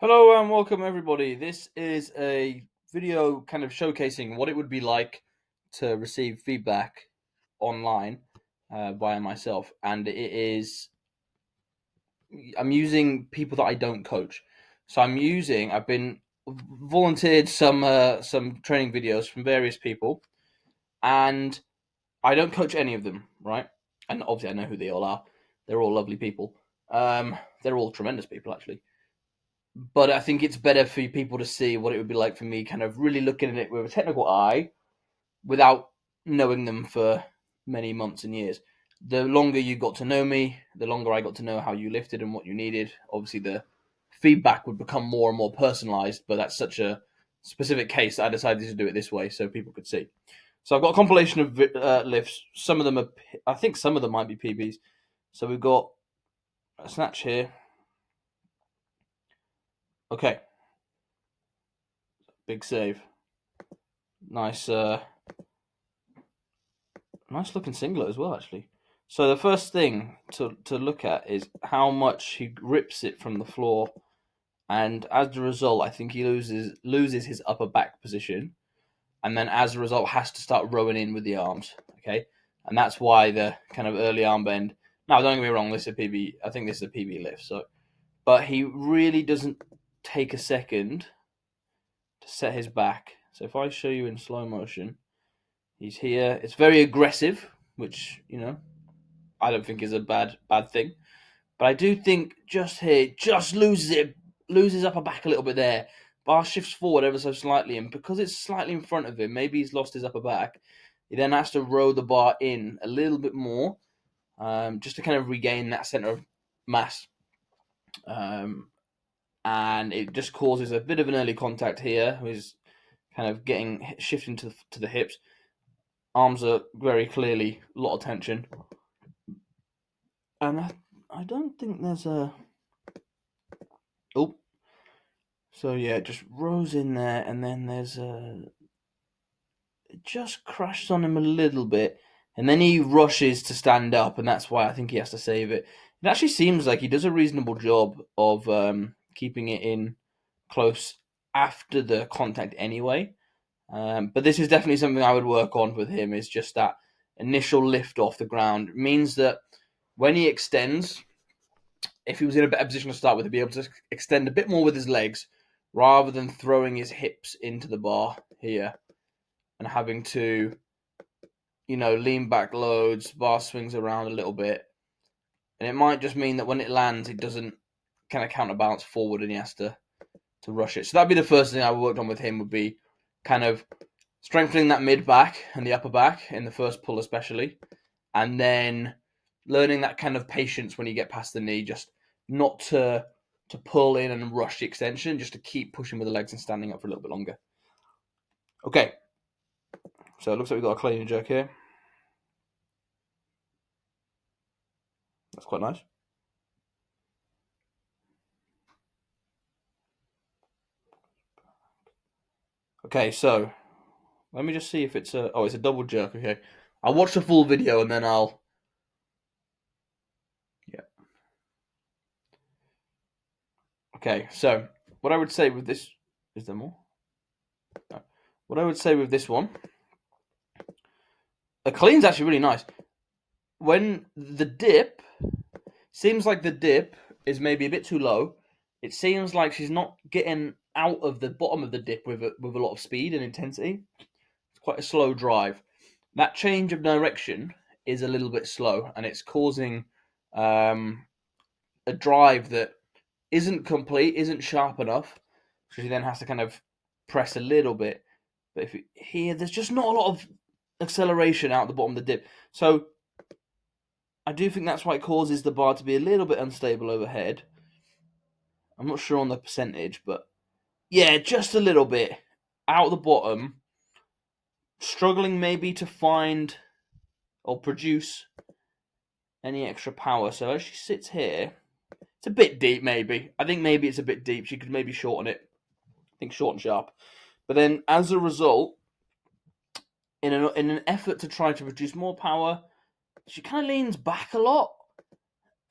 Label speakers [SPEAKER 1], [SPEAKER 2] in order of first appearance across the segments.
[SPEAKER 1] Hello and welcome everybody. This is a video kind of showcasing what it would be like to receive feedback online via myself, and I'm using people that I don't coach. So I've been volunteered some training videos from various people, and I don't coach any of them, right? And obviously I know who they all are. They're all lovely people. They're all tremendous people actually. But I think it's better for people to see what it would be like for me, kind of really looking at it with a technical eye, without knowing them for many months and years. The longer you got to know me, the longer I got to know how you lifted and what you needed. Obviously, the feedback would become more and more personalized, but that's such a specific case that I decided to do it this way so people could see. So I've got a compilation of lifts. Some of them are, I think some of them might be PBs. So we've got a snatch here. Okay, big save. Nice nice looking singlet as well, actually. So the first thing to look at is how much he rips it from the floor, and as a result, I think he loses his upper back position, and then as a result has to start rowing in with the arms. Okay, and that's why the kind of early arm bend. Now, don't get me wrong, this is a PB. I think this is a PB lift. So, but he really doesn't take a second to set his back. So if I show you in slow motion, he's here. It's very aggressive, which I don't think is a bad thing. But I do think just here, just loses upper back a little bit there. Bar shifts forward ever so slightly, and because it's slightly in front of him, maybe he's lost his upper back. He then has to row the bar in a little bit more, just to kind of regain that center of mass. And it just causes a bit of an early contact here, who's kind of getting shifting to the hips. Arms are very clearly a lot of tension, and I don't think there's a. Oh, so yeah, it just rows in there, and then there's a. It just crashes on him a little bit, and then he rushes to stand up, and that's why I think he has to save it. It actually seems like he does a reasonable job of keeping it in close after the contact anyway. But this is definitely something I would work on with him. Is just that initial lift off the ground. It means that when he extends, if he was in a better position to start with, he'd be able to extend a bit more with his legs rather than throwing his hips into the bar here and having to, lean back loads, bar swings around a little bit. And it might just mean that when it lands, it doesn't kind of counterbalance forward and he has to rush it. So that'd be the first thing I worked on with him, would be kind of strengthening that mid back and the upper back in the first pull especially. And then learning that kind of patience when you get past the knee, just not to pull in and rush the extension, just to keep pushing with the legs and standing up for a little bit longer. Okay, so it looks like we've got a clean and jerk here. That's quite nice. Okay, so let me just see if it's it's a double jerk. Okay, I'll watch the full video and then yeah. Okay, so what I would say with this, is there more? No. What I would say with this one, the clean's actually really nice. When the dip, seems like the dip is maybe a bit too low. It seems like she's not getting out of the bottom of the dip with a lot of speed and intensity. It's quite a slow drive. That change of direction is a little bit slow, and it's causing a drive that isn't complete, isn't sharp enough. So she then has to kind of press a little bit. But here, there's just not a lot of acceleration out the bottom of the dip. So I do think that's why it causes the bar to be a little bit unstable overhead. I'm not sure on the percentage, but yeah, just a little bit out the bottom. Struggling maybe to find or produce any extra power. So as she sits here, it's a bit deep maybe. I think maybe it's a bit deep. She could maybe shorten it. I think short and sharp. But then as a result, in an effort to try to produce more power, she kind of leans back a lot.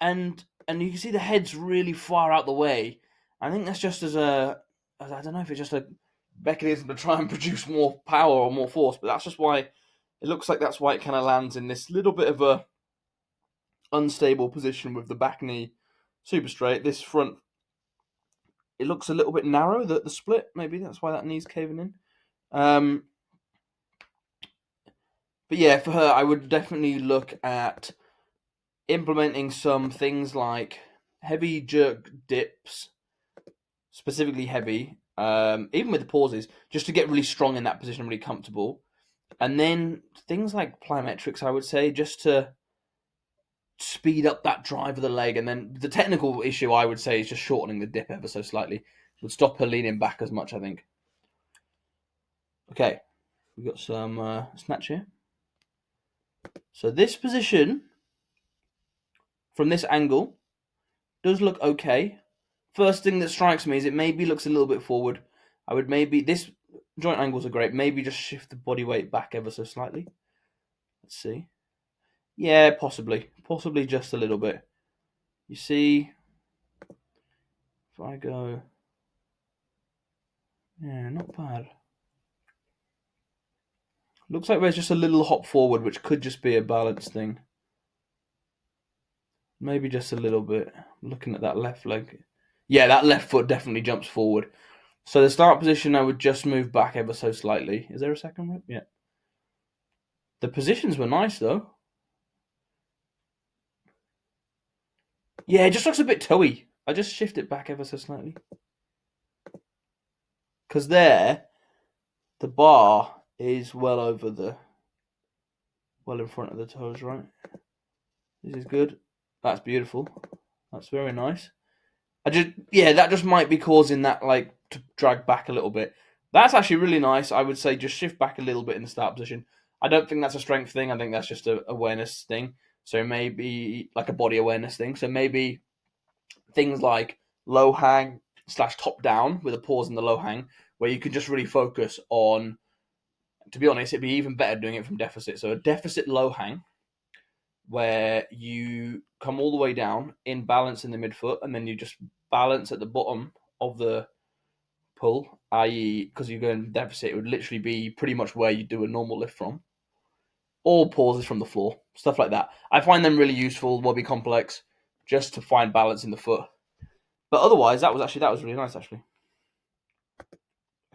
[SPEAKER 1] And you can see the head's really far out the way. I think that's just I don't know if it's just a mechanism to try and produce more power or more force, but that's just why it looks like that's why it kind of lands in this little bit of a unstable position with the back knee super straight. This front, it looks a little bit narrow, the split. Maybe that's why that knee's caving in. But yeah, for her, I would definitely look at implementing some things like heavy jerk dips, specifically heavy, even with the pauses, just to get really strong in that position, really comfortable. And then things like plyometrics, I would say, just to speed up that drive of the leg. And then the technical issue, I would say, is just shortening the dip ever so slightly. It would stop her leaning back as much, I think. Okay, we've got some snatch here. So this position, from this angle, does look okay. First thing that strikes me is it maybe looks a little bit forward. I would maybe, this joint angles are great, maybe just shift the body weight back ever so slightly. Let's see. Yeah, possibly just a little bit. You see, if I go, yeah, not bad. Looks like there's just a little hop forward, which could just be a balance thing. Maybe just a little bit. Looking at that left leg. Yeah, that left foot definitely jumps forward. So the start position, I would just move back ever so slightly. Is there a second rep? Yeah. The positions were nice, though. Yeah, it just looks a bit toey. I just shift it back ever so slightly. Because there, the bar is well in front of the toes, right? This is good. That's beautiful. That's very nice. That just might be causing that, like, to drag back a little bit. That's actually really nice. I would say just shift back a little bit in the start position. I don't think that's a strength thing. I think that's just an awareness thing. So maybe like a body awareness thing. So maybe things like low hang / top down with a pause in the low hang, where you can just really focus on. To be honest, it'd be even better doing it from deficit. So a deficit low hang, where you come all the way down in balance in the midfoot, and then you just balance at the bottom of the pull, i.e., because you're going deficit, it would literally be pretty much where you do a normal lift from. Or pauses from the floor, stuff like that. I find them really useful, Wobby Complex, just to find balance in the foot. But otherwise, that was really nice, actually.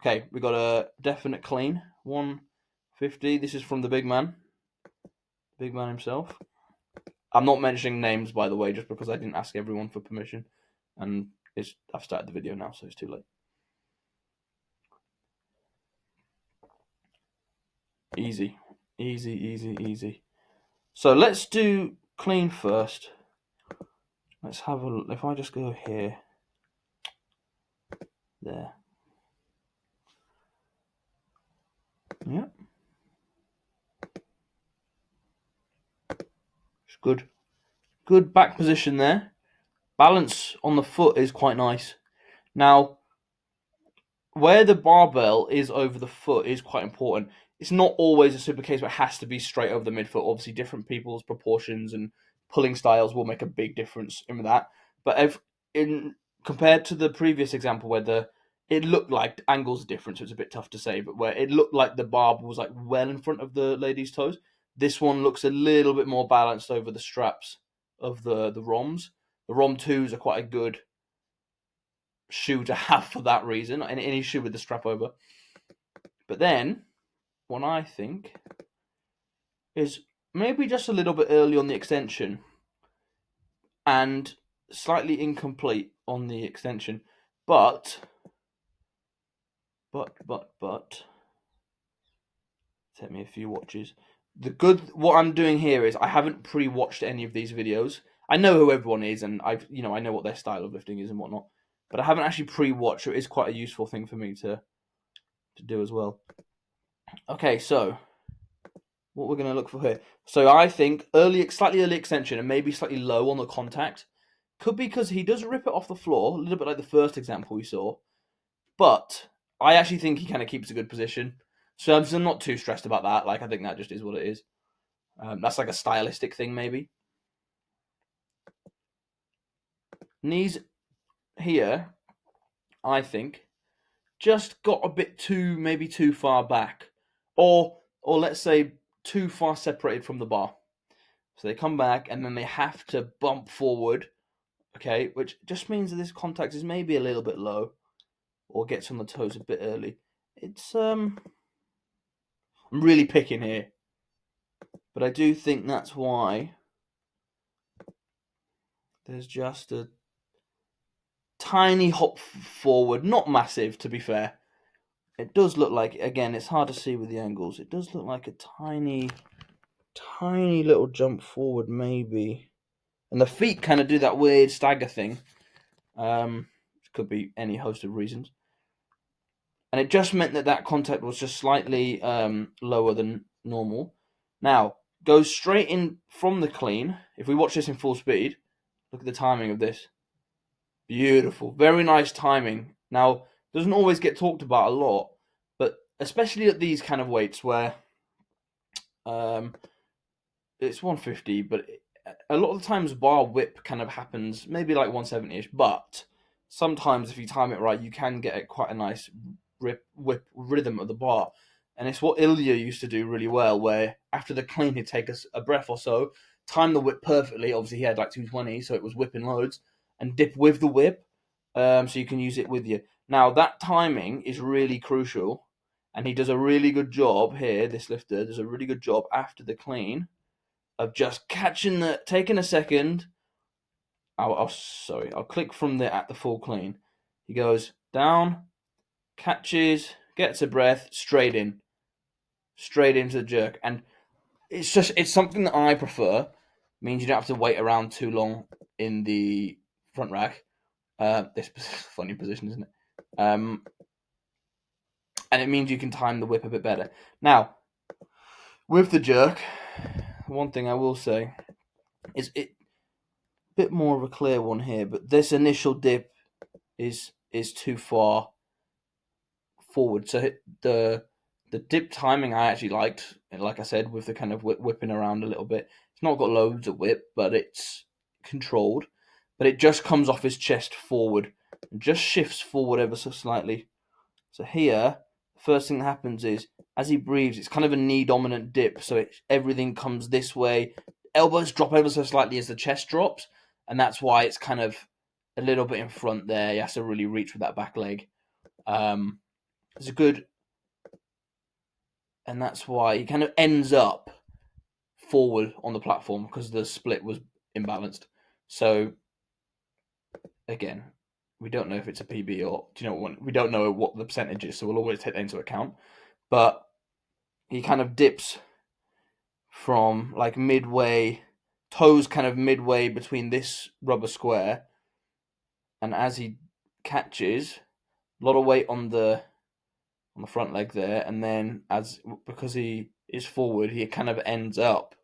[SPEAKER 1] Okay, we got a definite clean, 150. This is from the big man himself. I'm not mentioning names, by the way, just because I didn't ask everyone for permission, and I've started the video now, so it's too late. Easy. So let's do clean first. Let's have a look. If I just go here, there. Yeah. It's good. Good back position there. Balance on the foot is quite nice. Now, where the barbell is over the foot is quite important. It's not always a super case where it has to be straight over the midfoot. Obviously, different people's proportions and pulling styles will make a big difference in that. But compared to the previous example where it looked like angles are different, so it's a bit tough to say, but where it looked like the barb was like well in front of the lady's toes, this one looks a little bit more balanced over the straps of the ROMs. The ROM 2s are quite a good shoe to have for that reason, any shoe with the strap over. But then, what I think is maybe just a little bit early on the extension and slightly incomplete on the extension, but take me a few watches. What I'm doing here is I haven't pre-watched any of these videos. I know who everyone is, and I know what their style of lifting is and whatnot, but I haven't actually pre-watched. So it is quite a useful thing for me to do as well. Okay, so what we're going to look for here. So I think slightly early extension and maybe slightly low on the contact. Could be because he does rip it off the floor, a little bit like the first example we saw. But I actually think he kind of keeps a good position. So I'm not too stressed about that. Like, I think that just is what it is. That's like a stylistic thing, maybe. Knees here I think, just got a bit maybe too far back, or let's say too far separated from the bar. So they come back and then they have to bump forward, okay, which just means that this contact is maybe a little bit low or gets on the toes a bit early. I'm really picking here, but I do think that's why there's just a tiny hop forward, not massive to be fair. It does look like, again, it's hard to see with the angles. It does look like a tiny little jump forward, maybe. And the feet kind of do that weird stagger thing. It could be any host of reasons. And it just meant that contact was just slightly lower than normal. Now, goes straight in from the clean. If we watch this in full speed, look at the timing of this. Beautiful. Very nice timing. Now, doesn't always get talked about a lot, but especially at these kind of weights where it's 150, but a lot of the times bar whip kind of happens maybe like 170ish, but sometimes if you time it right, you can get quite a nice whip rhythm of the bar. And it's what Ilya used to do really well, where after the clean he'd take a breath or so, time the whip perfectly. Obviously he had like 220, so it was whipping loads, and dip with the whip, so you can use it with you. Now that timing is really crucial, and he does a really good job here. This lifter does a really good job after the clean of just taking a second. I'll click from at the full clean. He goes down, catches, gets a breath, straight into the jerk, and it's something that I prefer. It means you don't have to wait around too long in the front rack. This is a funny position, isn't it? And it means you can time the whip a bit better. Now, with the jerk, one thing I will say is it a bit more of a clear one here, but this initial dip is too far forward. So the dip timing I actually liked, like I said, with the kind of whipping around a little bit. It's not got loads of whip, but it's controlled. But it just comes off his chest forward and just shifts forward ever so slightly. So here, the first thing that happens is as he breathes, it's kind of a knee dominant dip. So everything comes this way. Elbows drop ever so slightly as the chest drops, and that's why it's kind of a little bit in front there. He has to really reach with that back leg. It's a good, and that's why he kind of ends up forward on the platform because the split was imbalanced. So again, we don't know if it's a PB or we don't know what the percentage is, so we'll always take that into account. But he kind of dips from like midway, toes kind of midway between this rubber square, and as he catches, a lot of weight on the front leg there, and then because he is forward, he kind of ends up,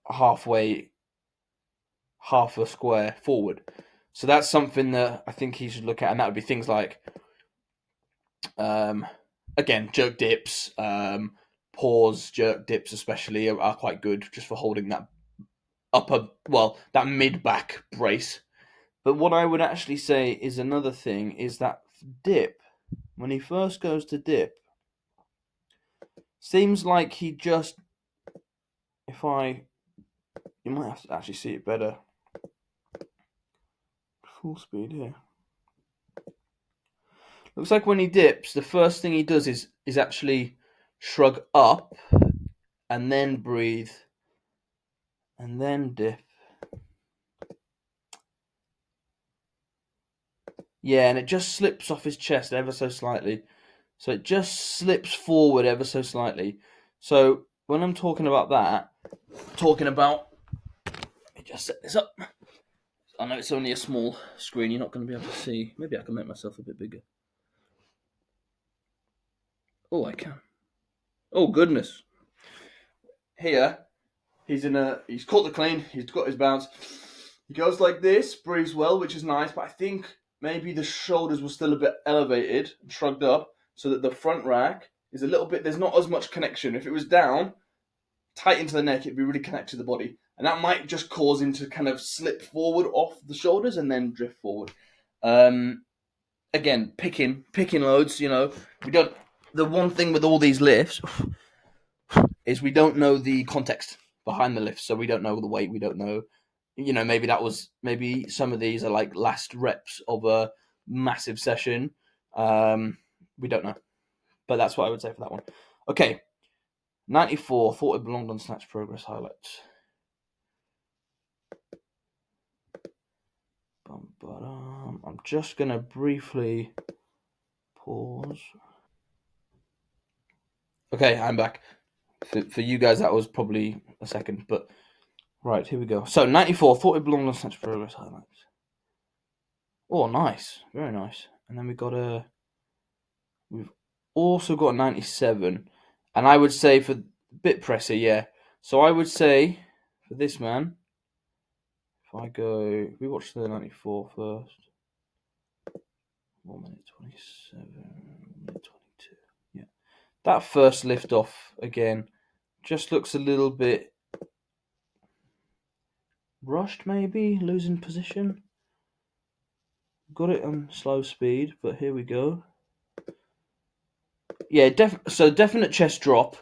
[SPEAKER 1] halfway, half a square forward. So that's something that I think he should look at, and that would be things like, again, jerk dips, pause jerk dips especially are quite good just for holding that that mid back brace. But what I would actually say is another thing is that dip, when he first goes to dip, seems like he just, you might have to actually see it better. Full speed here. Looks like when he dips, the first thing he does is actually shrug up and then breathe and then dip. Yeah, and it just slips off his chest ever so slightly. So it just slips forward ever so slightly. So when I'm talking about that, let me just set this up. I know it's only a small screen, you're not going to be able to see. Maybe I can make myself a bit bigger. Oh, I can. Oh, goodness. Here, he's caught the clean, he's got his bounce. He goes like this, breathes well, which is nice, but I think maybe the shoulders were still a bit elevated, shrugged up, so that the front rack is a little bit, there's not as much connection. If it was down, tight into the neck, it'd be really connected to the body. and that might just cause him to kind of slip forward off the shoulders and then drift forward. Again, picking loads. We don't. The one thing with all these lifts is we don't know the context behind the lift, so we don't know the weight. We don't know. Maybe some of these are like last reps of a massive session. We don't know, but that's what I would say for that one. Okay, 94. Thought it belonged on snatch progress highlights. I'm just gonna briefly pause. Okay, I'm back. For you guys, that was probably a second, but right, here we go. So 94. Thought it belonged on snatch progress highlights. Oh, nice, very nice. And then we've also got a 97, and I would say for bit presser, yeah. So I would say for this man, we watch the 94 first. 1 minute 27, 1 minute 22. Yeah, that first lift off again just looks a little bit rushed, maybe losing position. Got it on slow speed, but here we go. Yeah, definite chest drop,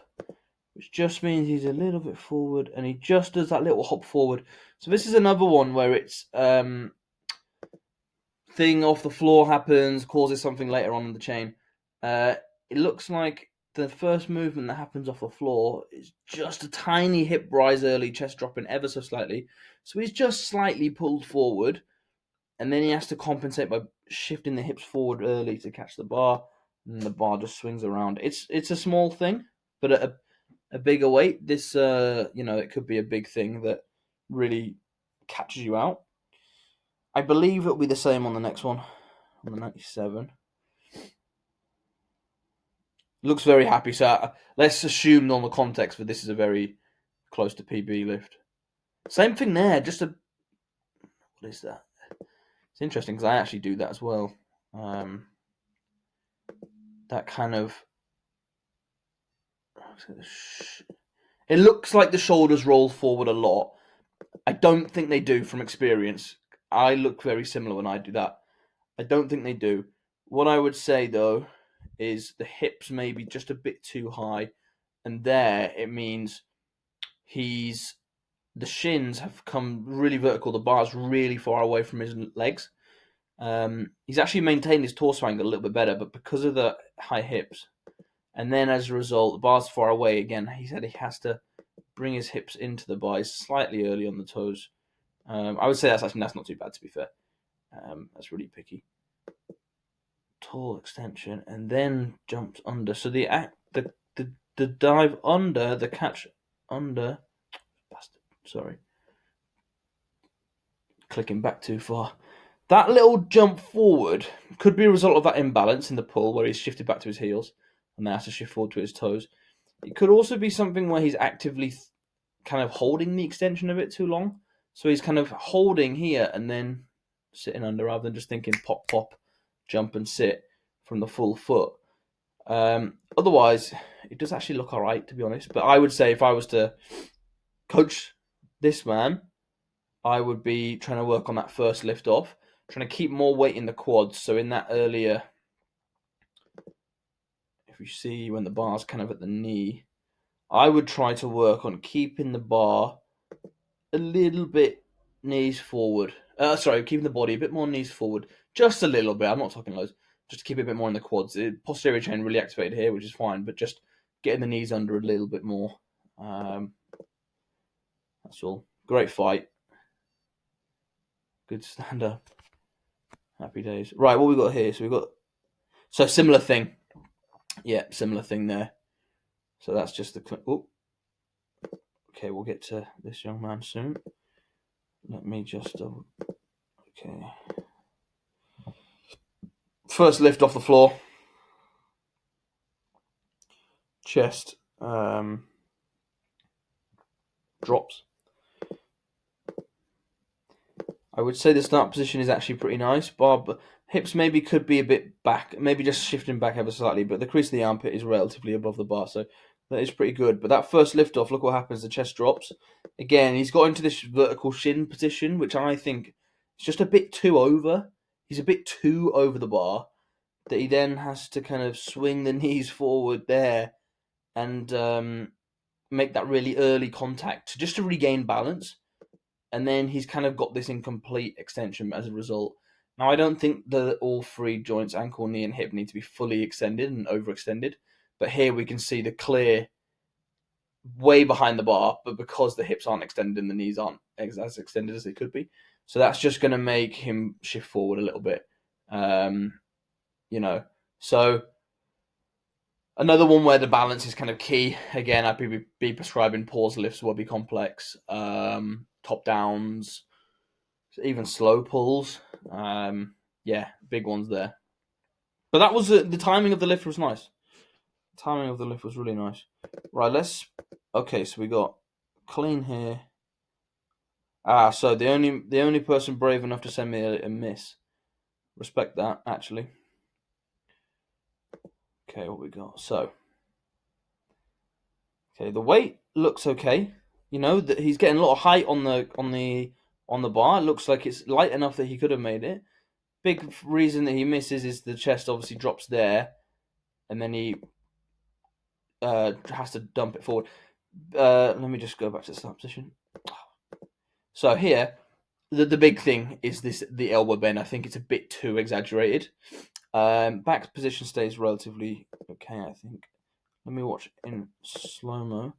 [SPEAKER 1] which just means he's a little bit forward, and he just does that little hop forward. So this is another one where it's thing off the floor happens, causes something later on in the chain. It looks like the first movement that happens off the floor is just a tiny hip rise early, chest dropping ever so slightly. So he's just slightly pulled forward, and then he has to compensate by shifting the hips forward early to catch the bar, and the bar just swings around. It's a small thing, but at a bigger weight, this it could be a big thing that really catches you out. I believe it'll be the same on the next one, on the 97. Looks very happy, so let's assume on the context that this is a very close to PB lift. Same thing there, what is that? It's interesting because I actually do that as well. That kind of... It looks like the shoulders roll forward a lot. I don't think they do from experience. I look very similar when I do that. I don't think they do. What I would say, though, is the hips may be just a bit too high. And there, it means the shins have come really vertical. The bar's really far away from his legs. He's actually maintained his torso angle a little bit better, but because of the high hips, and then as a result, the bar's far away again. He said he has to bring his hips into the bar. He's slightly early on the toes. I would say that's not too bad, to be fair. That's really picky. Tall extension, and then jumps under. So the dive under, the catch under. Bastard, sorry. Clicking back too far. That little jump forward could be a result of that imbalance in the pull where he's shifted back to his heels and then has to shift forward to his toes. It could also be something where he's actively kind of holding the extension a bit too long. So he's kind of holding here and then sitting under rather than just thinking pop, pop, jump and sit from the full foot. Otherwise, it does actually look all right, to be honest. But I would say if I was to coach this man, I would be trying to work on that first lift off, trying to keep more weight in the quads. So in that earlier, if you see when the bar's kind of at the knee, I would try to work on keeping the bar a little bit knees forward. Keeping the body a bit more knees forward. Just a little bit. I'm not talking loads. Just to keep it a bit more in the quads. The posterior chain really activated here, which is fine, but just getting the knees under a little bit more. That's all. Great fight. Good stand up. Happy days. Right, what we got here? So similar thing. Yeah, similar thing there. So that's just the clip. Oh. Okay, we'll get to this young man soon. Let me just okay. First lift off the floor. Chest drops. I would say the start position is actually pretty nice. Hips maybe could be a bit back, maybe just shifting back ever slightly, but the crease of the armpit is relatively above the bar, so That is pretty good. But that first lift off, look what happens. The chest drops. Again, he's got into this vertical shin position, which I think is just a bit too over. He's a bit too over the bar, that he then has to kind of swing the knees forward there and make that really early contact just to regain balance. And then he's kind of got this incomplete extension as a result. Now, I don't think that all three joints, ankle, knee, and hip, need to be fully extended and overextended. But here we can see the clear way behind the bar, but because the hips aren't extended and the knees aren't as extended as they could be. So that's just going to make him shift forward a little bit. So another one where the balance is kind of key. Again, I'd be prescribing pause lifts, will be complex, top downs, even slow pulls. Big ones there. But that was the timing of the lift was nice. The timing of the lift was really nice. Right, so we got clean here. So the only person brave enough to send me a miss. Respect that, actually. Okay, what we got? So, okay, the weight looks okay. That he's getting a lot of height on the bar. It looks like it's light enough that he could have made it. Big reason that he misses is the chest obviously drops there, and then he has to dump it forward. Let me just go back to the start position. So here, the big thing is the elbow bend. I think it's a bit too exaggerated. Back position stays relatively okay, I think. Let me watch in slow-mo.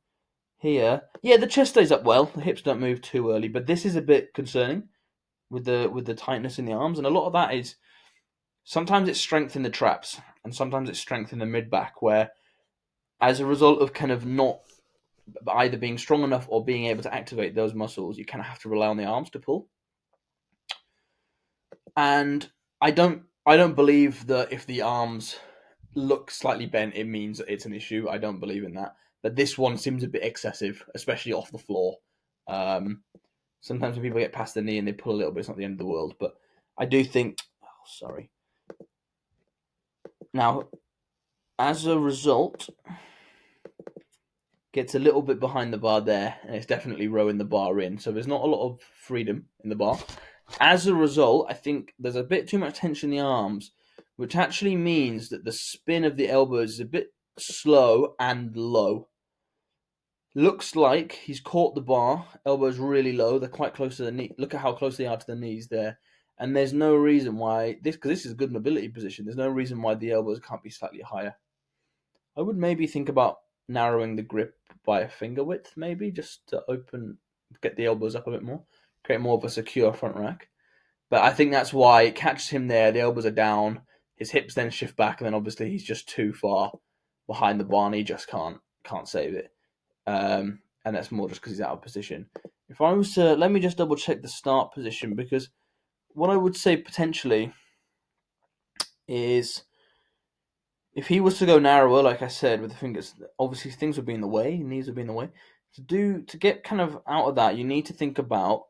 [SPEAKER 1] Here, yeah, the chest stays up well. The hips don't move too early, but this is a bit concerning with the tightness in the arms, and a lot of that is sometimes it's strength in the traps, and sometimes it's strength in the mid-back, where as a result of kind of not either being strong enough or being able to activate those muscles, you kind of have to rely on the arms to pull. And I don't believe that if the arms look slightly bent, it means that it's an issue. I don't believe in that. But this one seems a bit excessive, especially off the floor. Sometimes when people get past the knee and they pull a little bit, it's not the end of the world. But I do think... Oh, sorry. Now, as a result, gets a little bit behind the bar there, and it's definitely rowing the bar in. So there's not a lot of freedom in the bar. As a result, I think there's a bit too much tension in the arms, which actually means that the spin of the elbows is a bit slow and low. Looks like he's caught the bar, elbows really low, they're quite close to the knee. Look at how close they are to the knees there. And there's no reason why, because this is a good mobility position, there's no reason why the elbows can't be slightly higher. I would maybe think about narrowing the grip by a finger width, maybe, just to get the elbows up a bit more, create more of a secure front rack. But I think that's why it catches him there, the elbows are down, his hips then shift back, and then obviously he's just too far behind the bar and he just can't save it. And that's more just because he's out of position. If I was to, let me just double check the start position, because what I would say potentially is if he was to go narrower, like I said, with the fingers, obviously things would be in the way, knees would be in the way. To get kind of out of that, you need to think about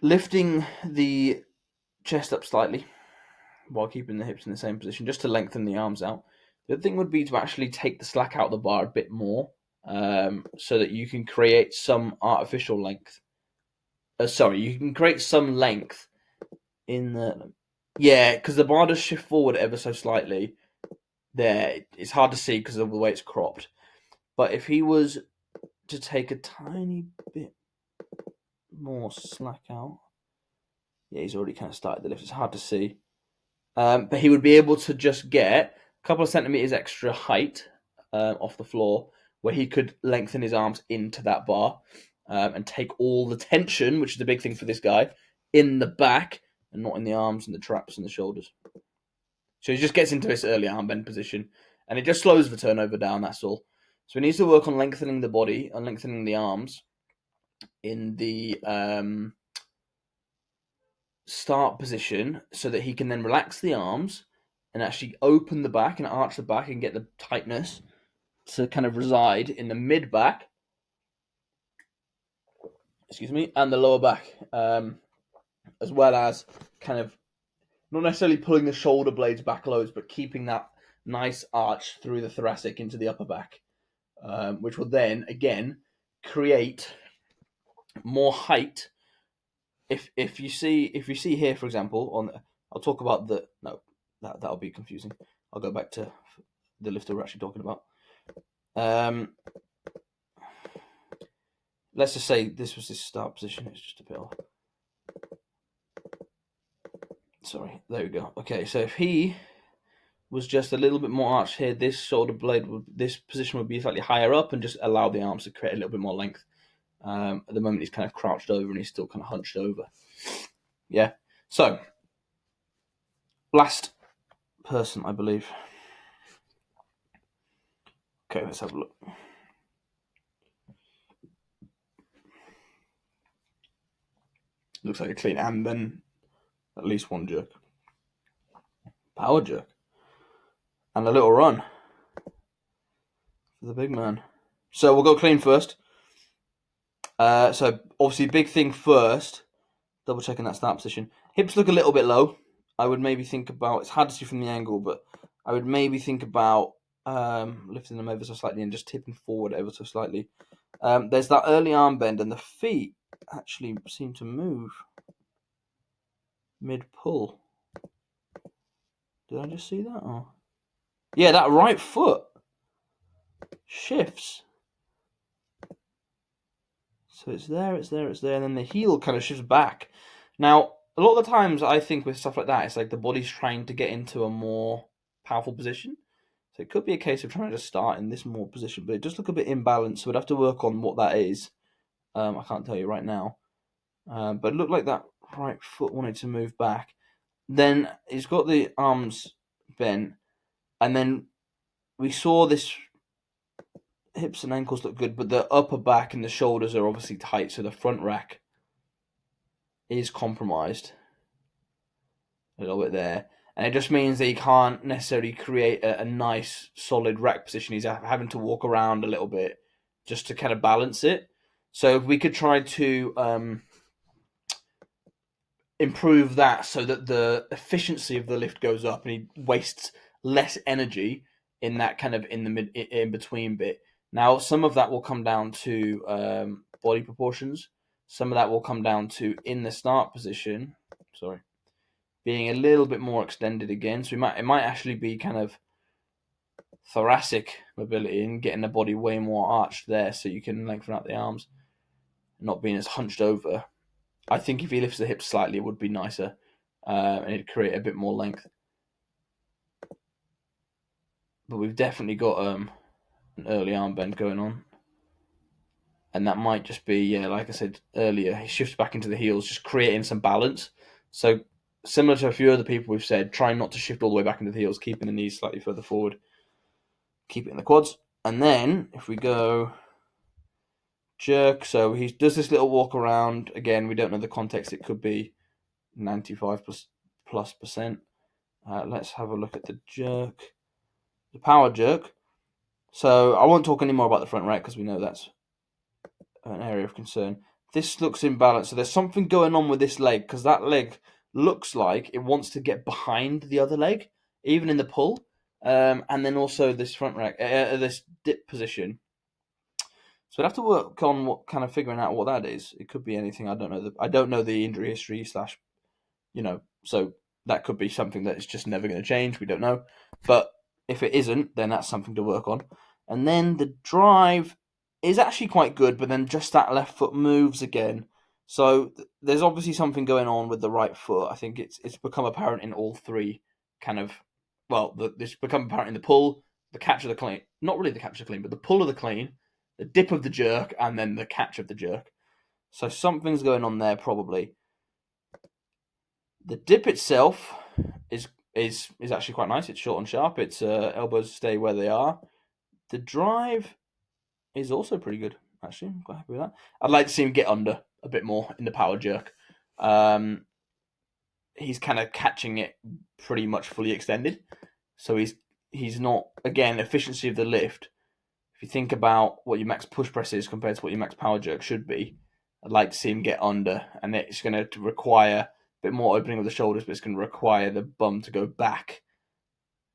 [SPEAKER 1] lifting the chest up slightly while keeping the hips in the same position, just to lengthen the arms out. The other thing would be to actually take the slack out of the bar a bit more, so that you can create some artificial length. You can create some length in the... Yeah, because the bar does shift forward ever so slightly. There, it's hard to see because of the way it's cropped. But if he was to take a tiny bit more slack out... Yeah, he's already kind of started the lift. It's hard to see. But he would be able to just get a couple of centimeters extra height off the floor, where he could lengthen his arms into that bar and take all the tension, which is the big thing for this guy, in the back and not in the arms and the traps and the shoulders. So he just gets into this early arm bend position, and it just slows the turnover down, that's all. So he needs to work on lengthening the body and lengthening the arms in the start position, so that he can then relax the arms and actually open the back and arch the back and get the tightness to kind of reside in the mid back, and the lower back, as well as kind of not necessarily pulling the shoulder blades back loads, but keeping that nice arch through the thoracic into the upper back, which will then again create more height. If you see here, for example, I'll talk about that'll be confusing. I'll go back to the lift we're actually talking about. Let's just say this was his start position. It's just a bit off. Sorry, there we go. Okay, so if he was just a little bit more arched here, this shoulder blade this position would be slightly higher up and just allow the arms to create a little bit more length. At the moment, he's kind of crouched over and he's still kind of hunched over. Yeah. So, last person, I believe. Okay, let's have a look. Looks like a clean and then at least one jerk. Power jerk. And a little run for the big man. So we'll go clean first. So obviously big thing first. Double checking that start position. Hips look a little bit low. I would maybe think about, it's hard to see from the angle, but I would maybe think about lifting them ever so slightly and just tipping forward ever so slightly. There's that early arm bend, and the feet actually seem to move mid-pull. Did I just see that? Oh. Yeah, that right foot shifts. So it's there, and then the heel kind of shifts back. Now, a lot of the times I think with stuff like that, it's like the body's trying to get into a more powerful position. So it could be a case of trying to start in this more position, but it does look a bit imbalanced, so we'd have to work on what that is. I can't tell you right now. But it looked like that right foot wanted to move back. Then he's got the arms bent, and then we saw this hips and ankles look good, but the upper back and the shoulders are obviously tight, so the front rack is compromised a little bit there. And it just means that he can't necessarily create a nice, solid rack position. He's having to walk around a little bit just to kind of balance it. So if we could try to improve that so that the efficiency of the lift goes up and he wastes less energy in that kind of in between bit. Now, some of that will come down to body proportions. Some of that will come down to in the start position. Being a little bit more extended again. So it might actually be kind of thoracic mobility and getting the body way more arched there, so you can lengthen out the arms, not being as hunched over. I think if he lifts the hips slightly, it would be nicer, and it'd create a bit more length. But we've definitely got an early arm bend going on. And that might just be, like I said earlier, he shifts back into the heels, just creating some balance. So similar to a few other people we've said, trying not to shift all the way back into the heels, keeping the knees slightly further forward, keep it in the quads. And then if we go jerk, so he does this little walk around. Again, we don't know the context. It could be 95+%. Let's have a look at the jerk, the power jerk. So I won't talk any more about the front rack because we know that's an area of concern. This looks imbalanced. So there's something going on with this leg, because that leg looks like it wants to get behind the other leg, even in the pull. And then also this front rack, this dip position. So we'd have to work on what kind of figuring out what that is. It could be anything. I don't know the injury history / so that could be something that is just never going to change. We don't know. But if it isn't, then that's something to work on. And then the drive is actually quite good, but then just that left foot moves again. So there's obviously something going on with the right foot. I think it's become apparent in all three kind of, it's become apparent in the pull, the catch of the clean, not really the catch of the clean, but the pull of the clean, the dip of the jerk, and then the catch of the jerk. So something's going on there probably. The dip itself is actually quite nice. It's short and sharp. Its elbows stay where they are. The drive is also pretty good, actually. I'm quite happy with that. I'd like to see him get under a bit more in the power jerk. He's kind of catching it pretty much fully extended. So he's not, again, efficiency of the lift. If you think about what your max push press is compared to what your max power jerk should be, I'd like to see him get under. And it's going to require a bit more opening of the shoulders, but it's going to require the bum to go back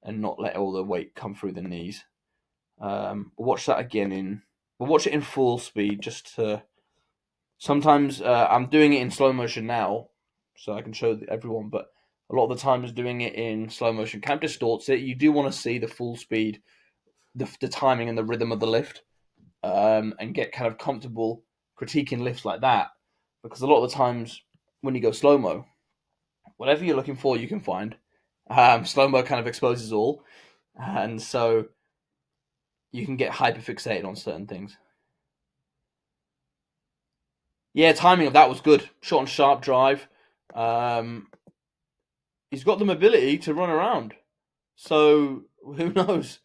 [SPEAKER 1] and not let all the weight come through the knees. We'll watch that again we'll watch it in full speed just to. Sometimes I'm doing it in slow motion now, so I can show everyone. But a lot of the times doing it in slow motion kind of distorts it. You do want to see the full speed, the timing and the rhythm of the lift, and get kind of comfortable critiquing lifts like that. Because a lot of the times when you go slow mo, whatever you're looking for, you can find. Slow mo kind of exposes all, and so you can get hyper fixated on certain things. Yeah, timing of that was good. Short and sharp drive. He's got the mobility to run around. So who knows?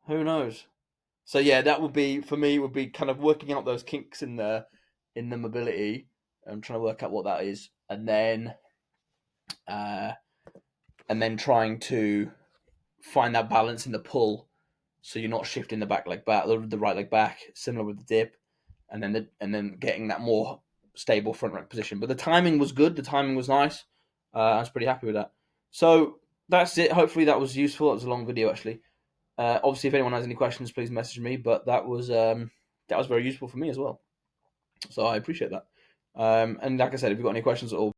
[SPEAKER 1] Who knows? So yeah, that would be for me. Would be kind of working out those kinks in the mobility. I'm trying to work out what that is, uh, and then trying to find that balance in the pull, so you're not shifting the back leg back, the right leg back, similar with the dip, and then getting that more stable front rack position. But the timing was good. The timing was nice. I was pretty happy with that. So that's it. Hopefully that was useful. It was a long video actually. Obviously, if anyone has any questions, please message me. But that was very useful for me as well. So I appreciate that. And like I said, if you've got any questions at all,